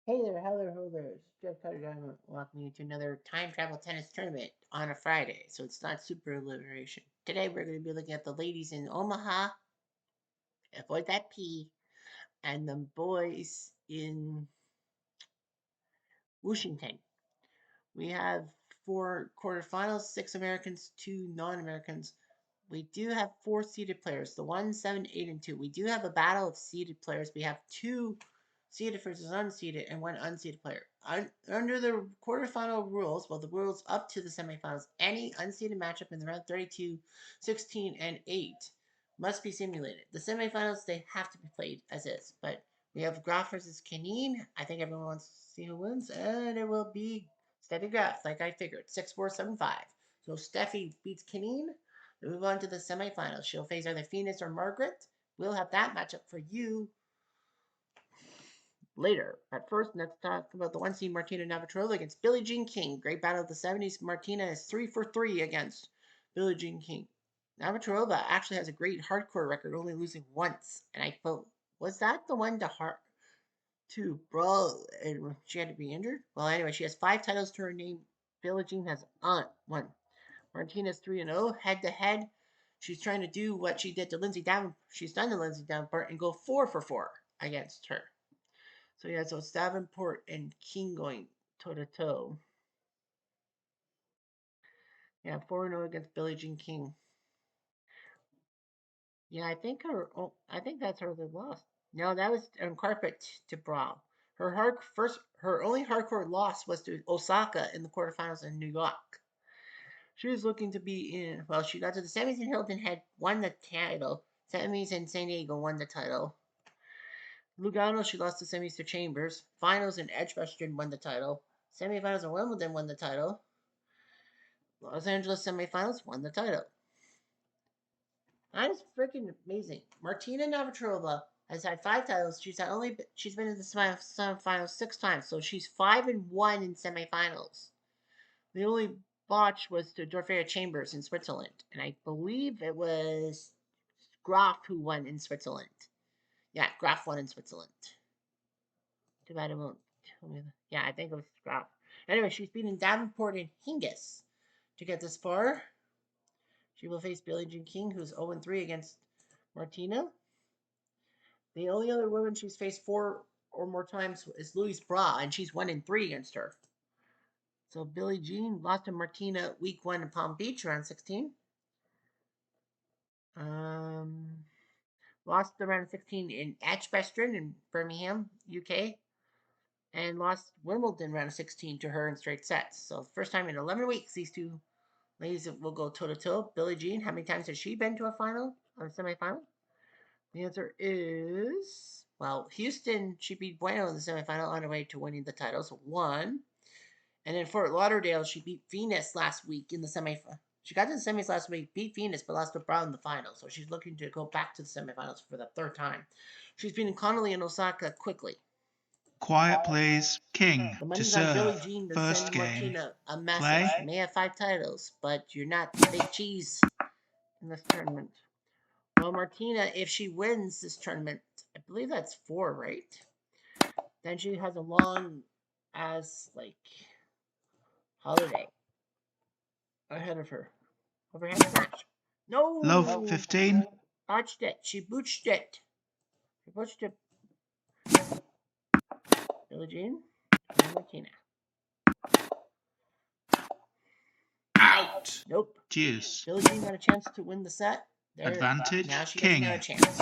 Hey there, hello there. It's Jeff Cutter Diamond welcoming you to another time travel tennis tournament on a Friday. So it's not super alliteration. Today we're going to be looking at the ladies in Omaha, avoid that P, and the boys in Washington. We have four quarterfinals, 6 Americans, 2 non-Americans. We do have four seeded players, the 1, 7, 8, and 2. We do have a battle of seeded players. We have two seeded versus unseeded and one unseeded player. Under the quarterfinal rules, well, the rules up to the semifinals, any unseeded matchup in the round 32, 16, and 8 must be simulated. The semifinals, they have to be played as is. But we have Graf versus Canine. I think everyone wants to see who wins, and it will be Steffi Graf, like I figured. 6-4, 7-5. So Steffi beats Canine. We move on to the semifinals. She'll face either Phoenix or Margaret. We'll have that matchup for you later. But first, let's talk about the 1 seed Martina Navratilova against Billie Jean King. Great battle of the 70s. Martina is 3 for 3 against Billie Jean King. Navratilova actually has a great hardcore record, only losing once. And I thought, was that the one to brawl and she had to be injured? Well, anyway, she has 5 titles to her name. Billie Jean has one. Martina's 3-0 head to head. She's trying to do what she did to Lindsay Davenport. She's done to Lindsay Davenport and go 4 for 4 against her. So yeah, so it's Davenport and King going toe to toe. Yeah, 4-0 against Billie Jean King. Yeah, I think that's her that lost. No, that was on carpet to Brawl. Her only hardcore loss was to Osaka in the quarterfinals in New York. She was looking to be in. Well, she got to the semis and Hilton Head won the title. Semis and San Diego won the title. Lugano, she lost the semis to Chambers. Finals in Edgbaston won the title. Semifinals in Wimbledon won the title. Los Angeles semifinals won the title. That is freaking amazing. Martina Navratilova has had 5 titles. She's been in the semifinals 6 times, so she's 5-1 in semifinals. The only botch was to Dorothea Chambers in Switzerland, and I believe it was Graf who won in Switzerland. Yeah, Graf won in Switzerland. Too bad it won't tell me. Yeah, I think it was Graf. Anyway, she's beaten Davenport and Hingis to get this far. She will face Billie Jean King, who's 0-3 against Martina. The only other woman she's faced 4 or more times is Louise Bra, and she's 1-3 against her. So Billie Jean lost to Martina week 1 in Palm Beach, round 16. Lost the round 16 in Edgbaston in Birmingham, UK, and lost Wimbledon round 16 to her in straight sets. So first time in 11 weeks, these two ladies will go toe to toe. Billie Jean, how many times has she been to a final or a semifinal? The answer is, well, Houston, she beat Bueno in the semifinal on her way to winning the title, so 1. And in Fort Lauderdale, she beat Venus last week in the semifinal. She got to the semis last week, beat Venus, but lost to Brown in the final. So she's looking to go back to the semifinals for the 3rd time. She's beaten Connolly and Osaka quickly. Quiet, please. King The to money's on Billie serve. Jean to First send game. Martina a message. Play. You may have 5 titles, but you're not the big cheese in this tournament. Well, Martina, if she wins this tournament, I believe that's 4, right? Then she has a long as holiday ahead of her. Overhead smash. No! Love 15. Botched it. She booched it. She booched it. Billie Jean and Martina. Out. Nope. Deuce. Billie Jean got a chance to win the set. Advantage. Now she King. doesn't have a chance.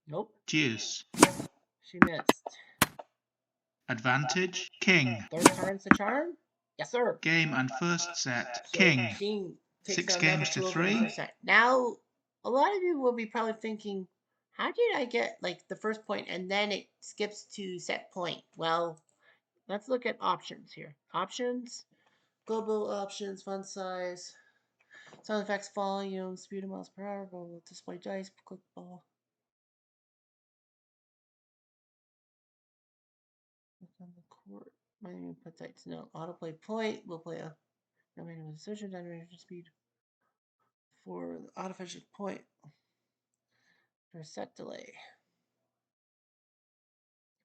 Nope. Deuce. She missed. Advantage. King. 3rd time's the charm? Yes, sir. Game and first set. So King. Jean takes 6 down games to Navratilova in 3. the first set. Now, a lot of you will be probably thinking, how did I get the first point and then it skips to set point? Well, let's look at options here. Options, global options, font size, sound effects, volume, speed of miles per hour, global display dice, clickball. On the court, my input types no autoplay point. We'll play a random decision generation speed for the artificial point. First set delay.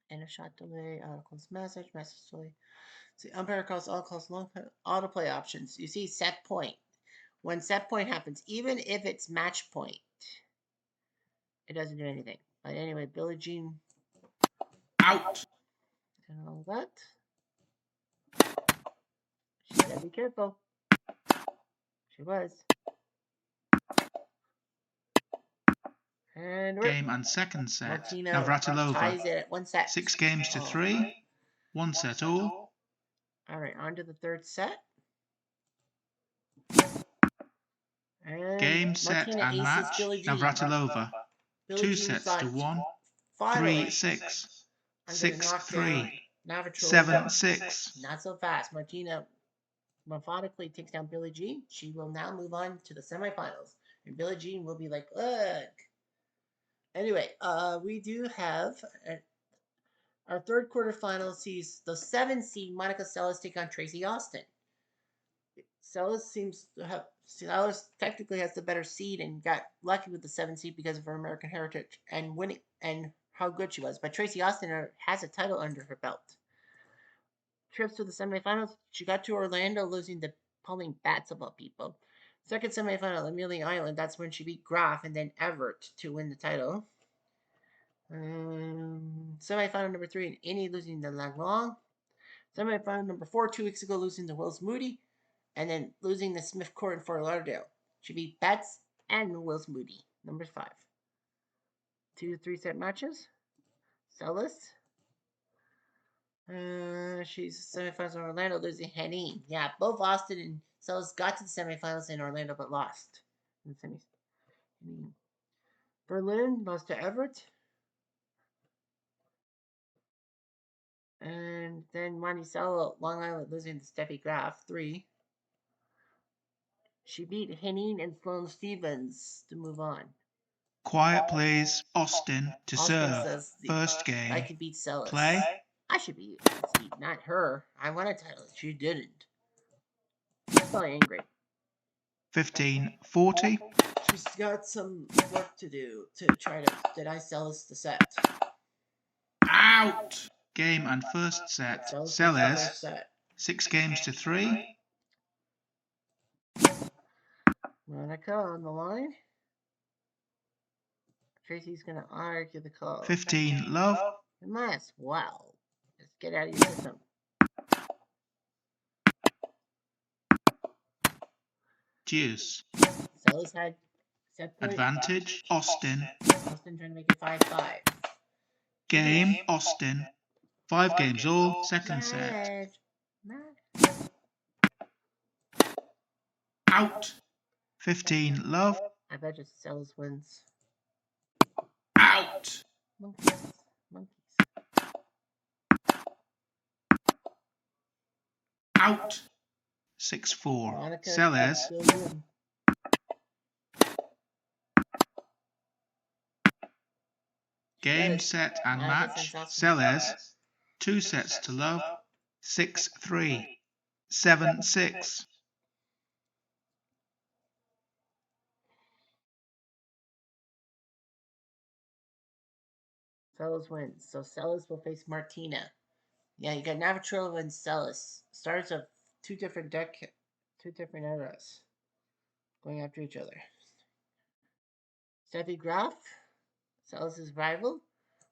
And a shot delay, close message delay. See, umpire calls all calls long autoplay options. You see set point. When set point happens, even if it's match point, it doesn't do anything. But anyway, Billie Jean Out. and all that. She gotta be careful. She was. And Game and second set. Martina Navratilova. ties it at 1 set. 6 games to 3. 1 set all. All right, on to the third set. And Game, set Martina and aces match. Billie Jean. Navratilova. Billie 2 Jean's sets on to 1. finally. 3-6. I'm gonna 6-3. Navratilova. 7-6. Not so fast. Martina methodically takes down Billie Jean. She will now move on to the semifinals. And Billie Jean will be like, ugh. Anyway, we do have our third quarterfinal sees the 7 seed Monica Seles take on Tracy Austin. Seles seems to have Seles technically has the better seed and got lucky with the 7 seed because of her American heritage and winning and how good she was. But Tracy Austin has a title under her belt. Trips to the semifinals, she got to Orlando, losing to Pauline Batts of all people. Second semifinal, Amelia Island. That's when she beat Graf and then Everett to win the title. Semifinal number 3, and Annie losing to Langlong. Semifinal number 4, 2 weeks ago, losing to Wills Moody, and then losing to Smith Court in Fort Lauderdale. She beat Betts and Wills Moody. Number 5. 2 3-set matches. Seles. She's semifinals in Orlando, losing Henning. Yeah, both Austin and Seles got to the semifinals in Orlando, but lost in the semis. Berlin lost to Everett. And then Monticello, Long Island, losing to Steffi Graf, 3. She beat Henning and Sloane Stevens to move on. Quiet plays Austin to Austin serve. says First I game. could beat Seles. Play. I should beat Steve, not her. I won a title. She didn't. She's probably angry. 15-40. She's got some work to do to try to deny Seles the set. Out. Game and first set. Seles. 6 games to 3. Monica on the line. Tracy's gonna argue the call. 15 love. You might as well. Just get out of your system. Deuce. Seles had set point. Advantage Austin. Austin trying to make it 5-5. Game Austin. 5 games all. Second set. Out. 15 love. I bet you Seles wins. Out. Monkeys. Out. 6-4. Seles. Game, set and match. Seles. 2 sets to love. 6-3. 7-6. Seles wins. So Seles will face Martina. Yeah, you got Navratilova and Seles. Stars of two different eras going after each other. Steffi Graf, Seles' rival,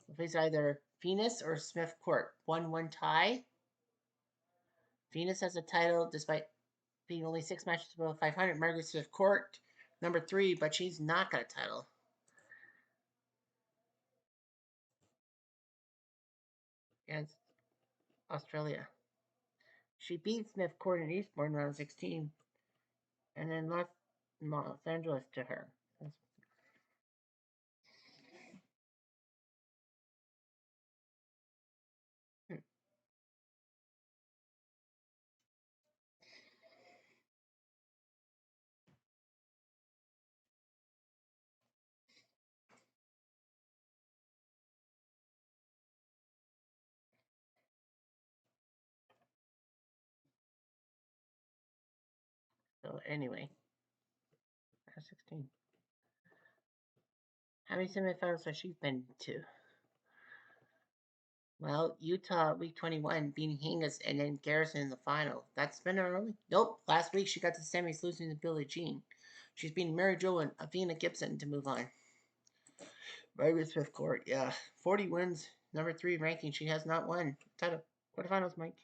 will face either Venus or Smith Court. 1-1 tie. Venus has a title despite being only 6 matches above 500. Margaret Smith Court, number 3, but she's not got a title. Against Australia. She beat Smith Court in Eastbourne round 16 and then lost Los Angeles to her. So anyway, 16. How many semifinals has she been to? Well, Utah week 21 beating Hingus and then Garrison in the final. That's been her only. Nope. Last week she got to semis losing to Billie Jean. She's beating Mary Jo and Avina Gibson to move on. Right Swift Court, yeah. 40 wins, number 3 ranking. She has not won. Title quarterfinals, Mike.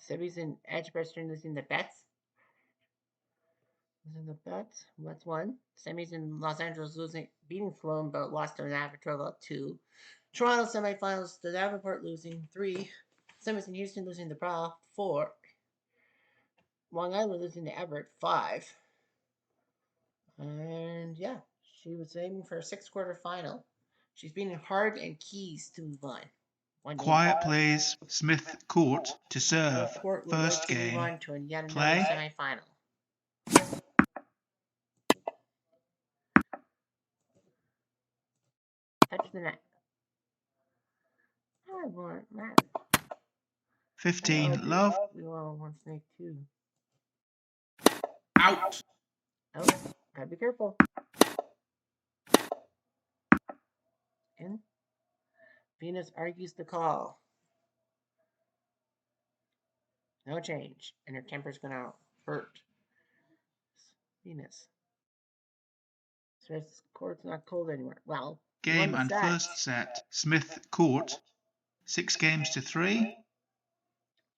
Semis in Edgebuster losing the bets. Losing the bets. That's 1. Semis in Los Angeles beating Sloan but lost to Navratilova 2. Toronto semifinals, the Davenport losing 3. Semis in Houston losing the Bra 4. Long Island losing to Everett 5. And yeah, she was aiming for a 6-quarter final. She's beating Hard and Keys to move on. Quiet plays Smith Court to serve. Court would First like to game. move on to yet Play. another semifinal. Touch the net. I want that. 15 love. We want one snake too. Out. Oh, gotta be careful. And Venus argues the call. No change. And her temper's gonna hurt. Venus. So this court's not cold anymore. Well, Game and first set. Smith Court. 6 games to 3.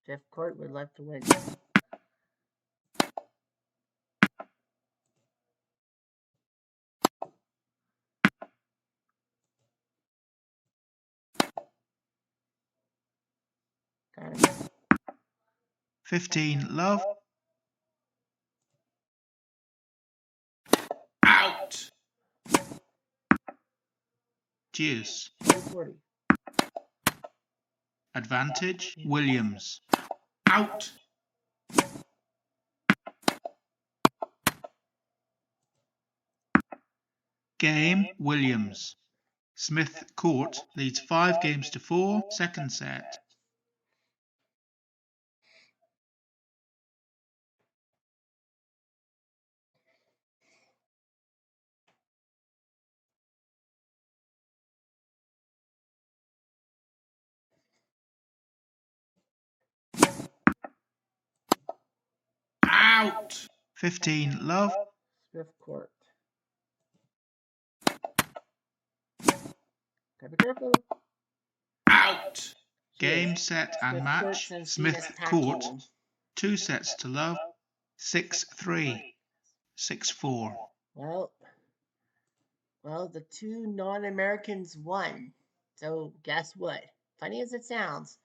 Jeff Court would like to win. Got it. 15 love. Out. Deuce. 40. Advantage Williams. Out. Game Williams. Smith Court leads 5 games to 4. Second set. Out. 15 love. Smith Court. Gotta be careful. Out. Game, set and match. Smith Court. 2 sets to love. 6-3. 6-4. Well, the 2 non-Americans won. So guess what? Funny as it sounds,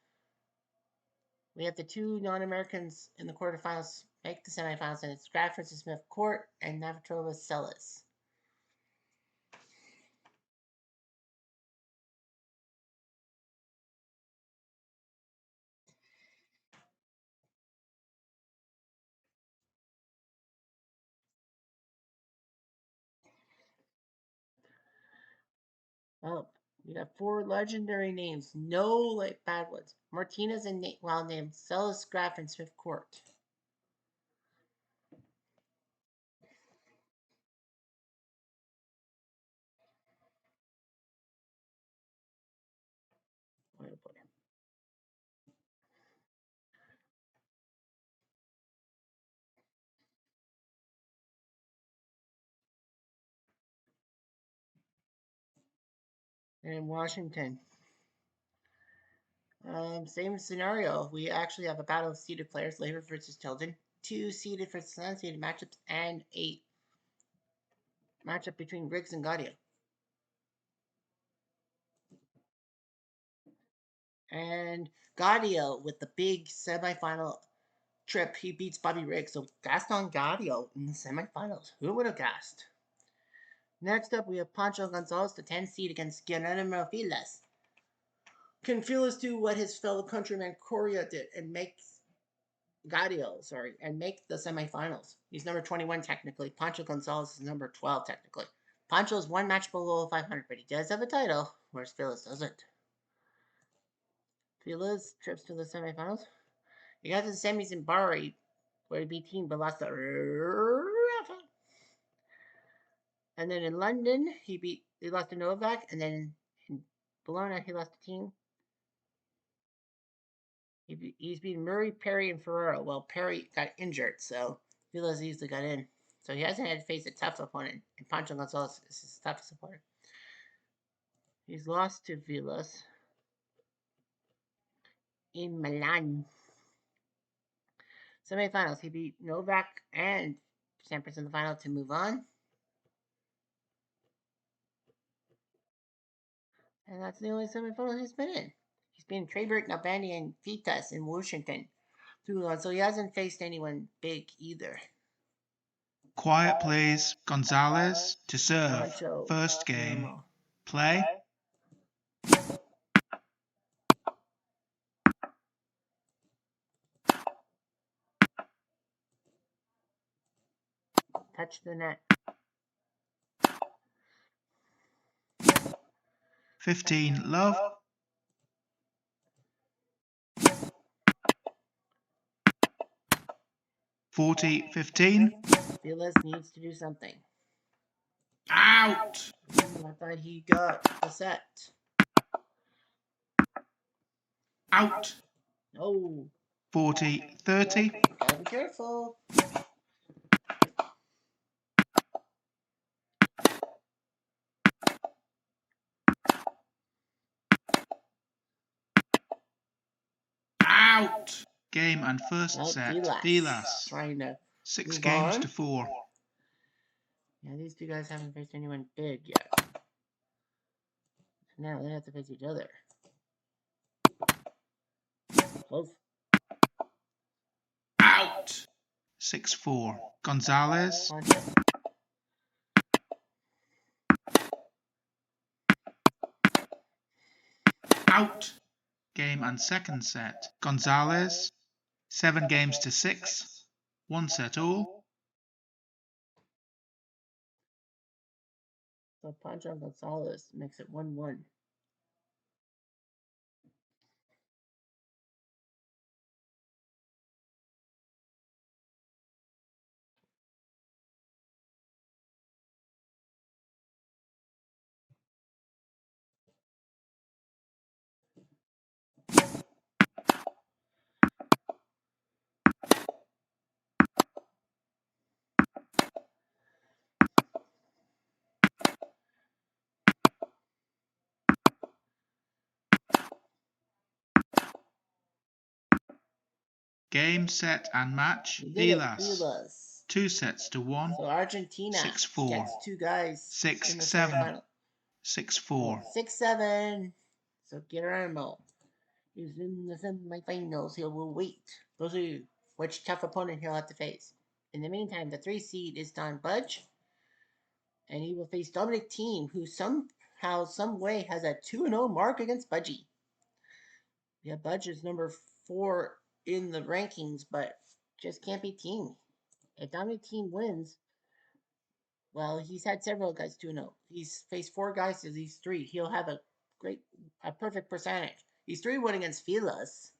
we have the 2 non-Americans in the quarterfinals make the semifinals, and it's Graf versus Smith Court and Navratilova Celis. Oh, we got 4 legendary names. No like bad ones. Martinez and Nate well named Celis, Graf, and Smith Court. And Washington. Same scenario. We actually have a battle of seeded players, Labor versus Tilden. 2 seeded versus unseeded matchups, and a matchup between Riggs and Gaudio. And Gaudio with the big semifinal trip, he beats Bobby Riggs. So Gaston Gaudio in the semifinals. Who would have guessed? Next up, we have Pancho Gonzalez, the 10 seed against Geronimo Filas. Can Filas do what his fellow countryman Coria did and make and make the semifinals? He's number 21 technically. Pancho Gonzalez is number 12 technically. Pancho is 1 match below 500, but he does have a title, whereas Filas doesn't. Filas trips to the semifinals. He got to the semis in Bari, where he beat Team but lost to Rafa. And then in London, he lost to Novak, and then in Bologna, he lost to Team. He's beaten Murray, Perry, and Ferrero. Well, Perry got injured, so Vilas easily got in. So he hasn't had to face a tough opponent, and Pancho Gonzalez is his toughest opponent. He's lost to Vilas in Milan. Semifinals, he beat Novak and Sampras in the final to move on. And that's the only semifinal he's been in. He's been Treyberg, Nalbandian, and Vitas in Washington. So he hasn't faced anyone big either. Quiet, please. Gonzalez to serve. Pancho, First game. Guillermo. Play. Touch the net. 15, love. $40-15. Vilas needs to do something. Out. I thought he got the set. Out. No. 40-30. Gotta be careful. Out. Game and first Well, set. Vilas Vilas. trying to 6 move games on. to 4. Yeah, these two guys haven't faced anyone big yet. Now they have to face each other. Close. Out. 6-4. Gonzalez. Pancho. Out. Game and second set. Gonzalez. 7 games to 6. 1 set all. So Pancho Gonzalez makes it 1-1. Game, set and match. We did it, Vilas. Vilas. 2 sets to 1. So Argentina 6-4. gets two guys in the 6-7. semifinal. 6-4. 6-7. So Guillermo is in the semifinals. He will wait. Those are which tough opponent he'll have to face. In the meantime, the 3 seed is Don Budge, and he will face Dominic Thiem, who somehow, some way, has a 2-0 mark against Budgie. Yeah, Budge is number 4 in the rankings, but just can't be Thiem. If Dominic Thiem wins, well, he's had several guys 2-0. He's faced 4 guys to these 3. He'll have a perfect percentage. He's 3-1 against Vilas,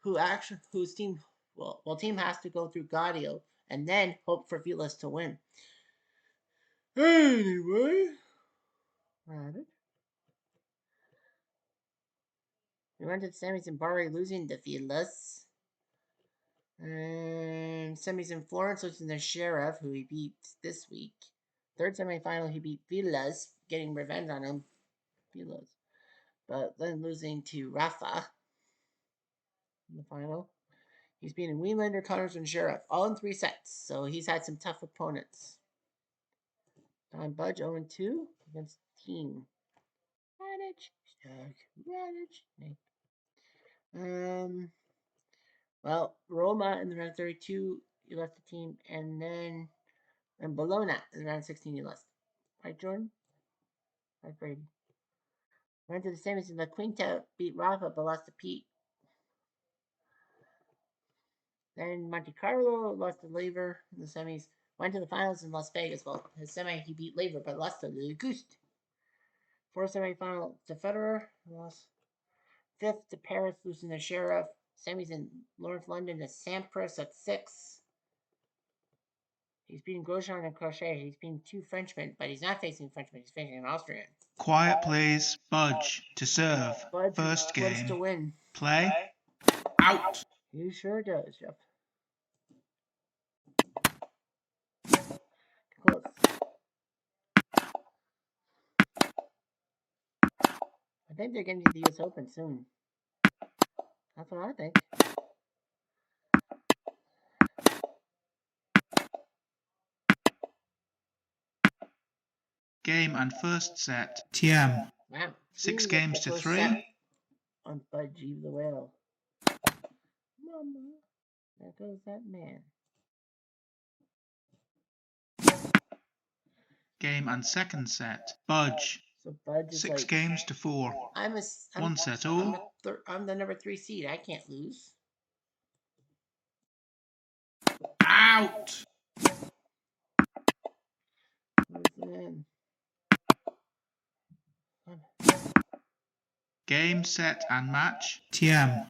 whose team, Thiem has to go through Gaudio and then hope for Vilas to win. Anyway, we went to the semis in Bari, losing to Vilas. And semis in Florence, losing to Sheriff, who he beat this week. Third semifinal, he beat Vilas, getting revenge on him. Vilas. But then losing to Rafa in the final. He's beaten Wienlander, Connors, and Sheriff, all in 3 sets. So he's had some tough opponents. Don Budge 0-2 against Thiem. Radich. Well, Roma in the round 32, he left the team, and then Bologna in the round 16, he lost. Right, Jordan? Right, Brady. Went to the semis, and La Quinta beat Rafa, but lost to Pete. Then Monte Carlo lost to Lever in the semis. Went to the finals in Las Vegas. Well, his semi, he beat Lever, but lost to Auguste. Fourth semifinal to Federer, lost. Fifth to Paris, losing to Sheriff. Semis in Lawrence, London to Sampras at 6. He's beating Grosjean and Crochet. He's beating 2 Frenchmen, but he's not facing Frenchmen. He's facing an Austrian. Quiet, please. Budge to serve. Budge First wants game. to win. Play. Out. He sure does, Jeff. Close. I think they're getting to the US Open soon. That's what I think. Game and first set. TM. Wow. 6 games to 3. On Budgie the Whale. Mama. There goes that man. Game and second set. Budge. So Budge is 6 like, games to 4. One set all. I'm the number 3 seed. I can't lose. Out. Listen. Game, set and match. TM.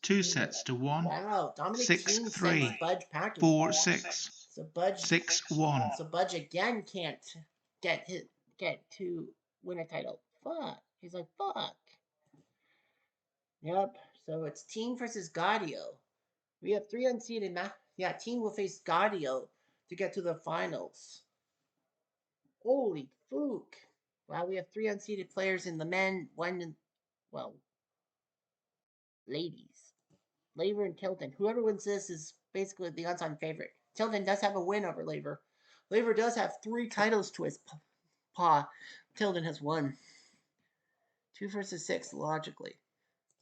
2 sets to 1. Wow, Dominic 6-3. Thiem sends Budge packing. 4-6. So Budge 6-1. So Budge again can't get to win a title. Fuck. He's like, fuck. Yep. So it's Thiem versus Gaudio. We have 3 unseeded Thiem will face Gaudio to get to the finals. Holy fuck. Wow, we have 3 unseeded players in the men, ladies. Laver and Tilden. Whoever wins this is basically the odds-on favorite. Tilden does have a win over Laver. Laver does have 3 titles to his paw. Tilden has 1. 2 versus 6, logically.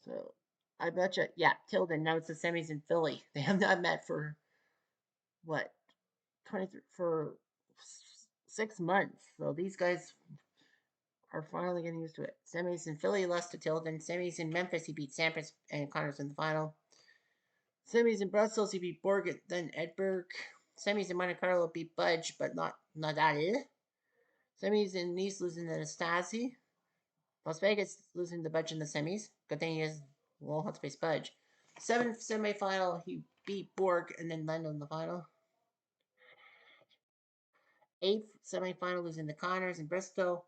So, I bet you, yeah, Tilden. Now it's the semis in Philly. They have not met for, 6 months. So, these guys are finally getting used to it. Semis in Philly lost to Tilden. Semis in Memphis, he beat Sampras and Connors in the final. Semis in Brussels, he beat Borg, then Edberg. Semis in Monte Carlo beat Budge, but not Nadal. Semis in Nice losing to Nastasi. Las Vegas losing to Budge in the semis. Good thing he won't have to face Budge. 7th semifinal, he beat Borg and then Lendl in the final. 8th semifinal losing to Connors in Bristol.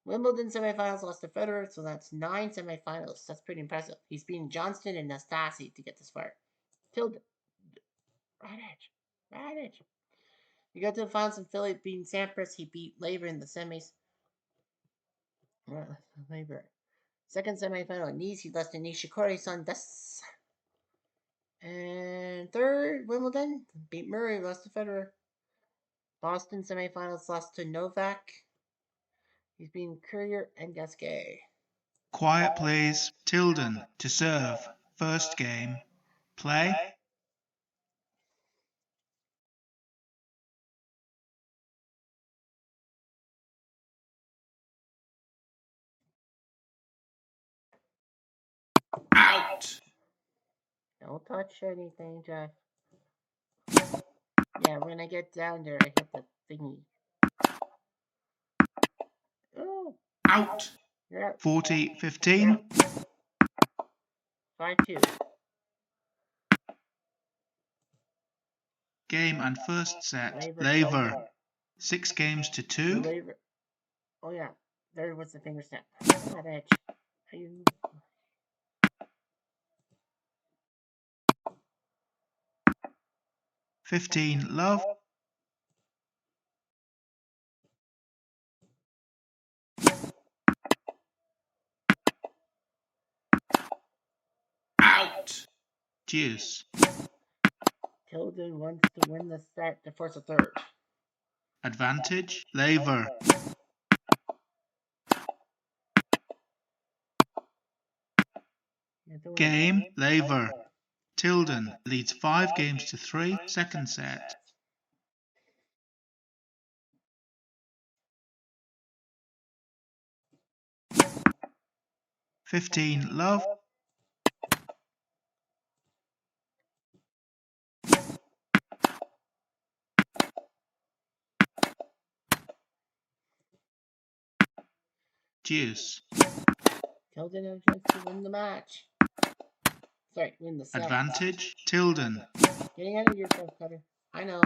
Wimbledon semifinals lost to Federer, so that's 9 semifinals. That's pretty impressive. He's beating Johnston and Nastasi to get this far. Tilden. Radich. He got to the finals in Philly, beating Sampras. He beat Laver in the semis. Laver. 2nd semifinal in Nice, he lost to Nishikori Sandas. And 3rd, Wimbledon, beat Murray, lost to Federer. Boston semifinals lost to Novak. He's beating Courier and Gasquet. Quiet, please. Tilden to serve. First game. Play. Out. Don't touch anything, Jeff. Yeah, when I get down there, I hit the thingy. Oh. Out. You're out. 40-15. 5-2. Game and first set. Laver. 6 games to 2. Laver. Oh yeah, there was the finger snap. That edge. Are you... 15 love. Out. Deuce. Tilden wants to win the set to force a 3rd. Advantage. Laver. Game. Laver. Tilden leads 5 games to 3. Second set. $15 love. Deuce. Tilden has a chance to win the match. Sorry, win the set. Advantage. Tilden. Getting out of yourself, Cutter. I know.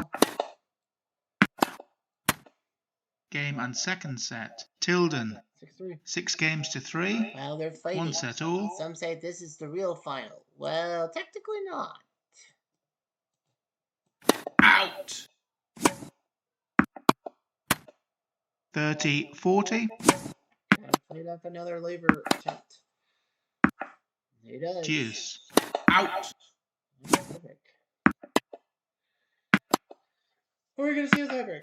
game and second set. Tilden, 6-3. 6 games to 3. Well, they're fighting. 1 set all. Some say this is the real final. Well, technically not. Out! 30-40. Played up another labor attempt. He does. Deuce. Out! Perfect. We're going to see a tiebreak.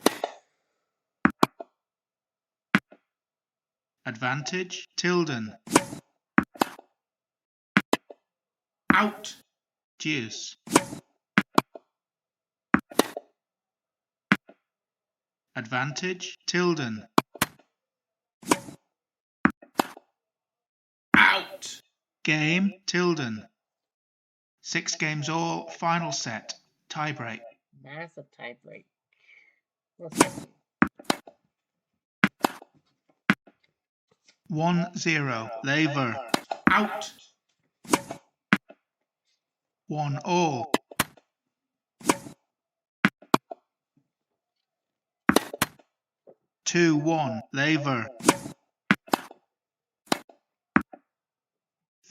Advantage. Tilden. Out. Deuce. Advantage. Tilden. Out. Game. Tilden. 6 games all. Final set. Tiebreak. Massive tiebreak. Let's see. 1-0. Laver. Out. 1-all. 2-1. Laver.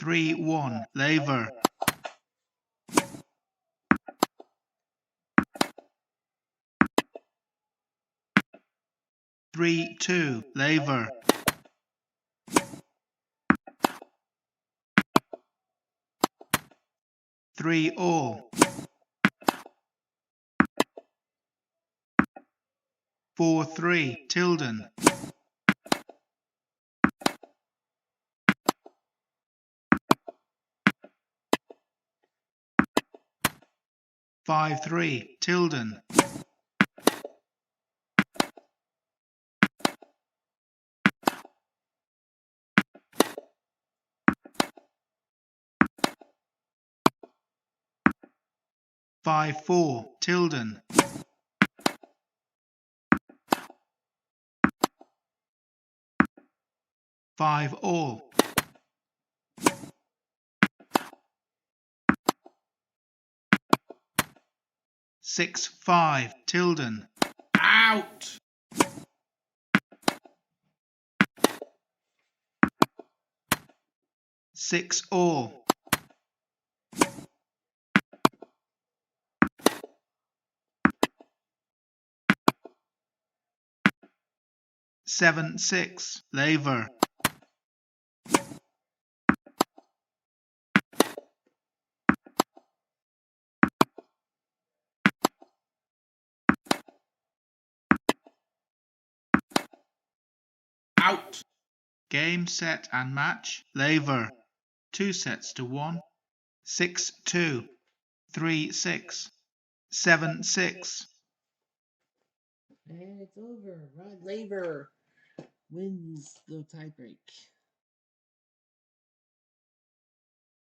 3-1. Laver. 3-2. Laver. 3-all. 4-3. Tilden. 5-3. Tilden. 5-4. Tilden. 5-all. 6-5. Tilden. Out! 6-all. 7-6. Laver. 'Out. Game, set and match. Laver. 2 sets to 1. 6-2. 3-6. 7-6. And it's over. Rod Laver wins the tiebreak.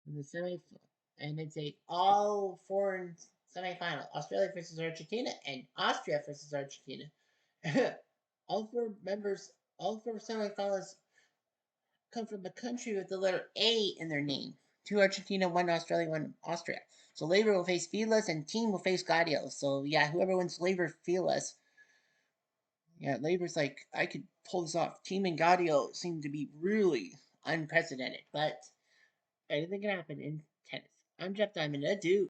In the and it's a all foreign semifinal. Australia versus Argentina and Austria versus Argentina. all four semifinalists come from a country with the letter A in their name. 2 Argentina, 1 Australia, 1 Austria. So Laver will face Fieldless and Team will face Gaudio. So yeah, whoever wins Laver Fieldless. Yeah, Laver's like, I could pull this off. Team and Gaudio seem to be really unprecedented, but anything can happen in tennis. I'm Jeff Diamond. Adieu.